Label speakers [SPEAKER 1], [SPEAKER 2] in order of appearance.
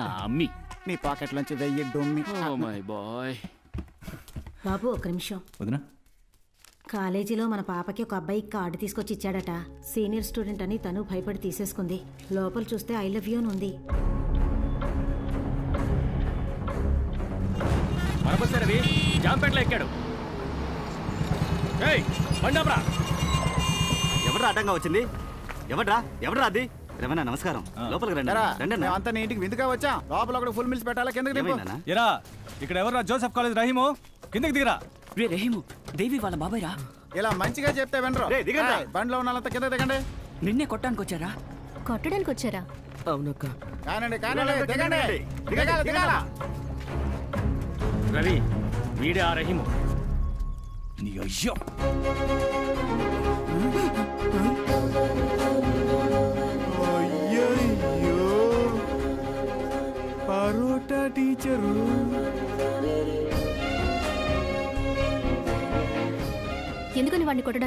[SPEAKER 1] అమ్మి
[SPEAKER 2] నీ పాకెట్లోంచి 1000 డొమ్మి.
[SPEAKER 1] My boy.
[SPEAKER 3] బాబు ఒక నిమిషం.
[SPEAKER 4] వదినా
[SPEAKER 3] కాలేజీలో మన పాపకి ఒక అబ్బాయి కార్డు తీసుకొచ్చి ఇచ్చాడట. సీనియర్ స్టూడెంట్ అని తను భయపడి తీసేసుకుంది. లోపల చూస్తే ఐ లవ్ యూ అని ఉంది.
[SPEAKER 1] రవి జాంపేటలో ఎక్కాడు.
[SPEAKER 5] ఎవడ్రా అడ్డంగా వచ్చింది? ఎవడ్రా అది? రమణ నమస్కారం. లోపలికి రండి.
[SPEAKER 2] అంతా నీ ఇంటికి విందుగా వచ్చా. లోపల ఒకటి ఫుల్ మిల్స్ పెట్టాలా? కిందకి దిగు.
[SPEAKER 4] ఎరా ఇక్కడ ఎవరా? జోసెఫ్ కాలేజ్ రహీము, కిందకి దిగరా.
[SPEAKER 6] రే రహీము, దేవి వాళ్ళ బాబాయ్ రా.
[SPEAKER 2] ఇలా మంచిగా చెప్తే వినరు. బండిలో ఉన్నంత కింద దిగండి.
[SPEAKER 6] నిన్నే కొట్టడానికి వచ్చారా?
[SPEAKER 3] కొట్టడానికి వచ్చారా?
[SPEAKER 6] అవునక్క.
[SPEAKER 2] కానండి దిగండి. దిగాల.
[SPEAKER 1] రవి వీడే ఆ రహీము.
[SPEAKER 4] నీ అయ్యో
[SPEAKER 2] అయ్యయ్యో పరోటా టీచరు.
[SPEAKER 3] ఎందుకని వాడిని కొట్టడానికి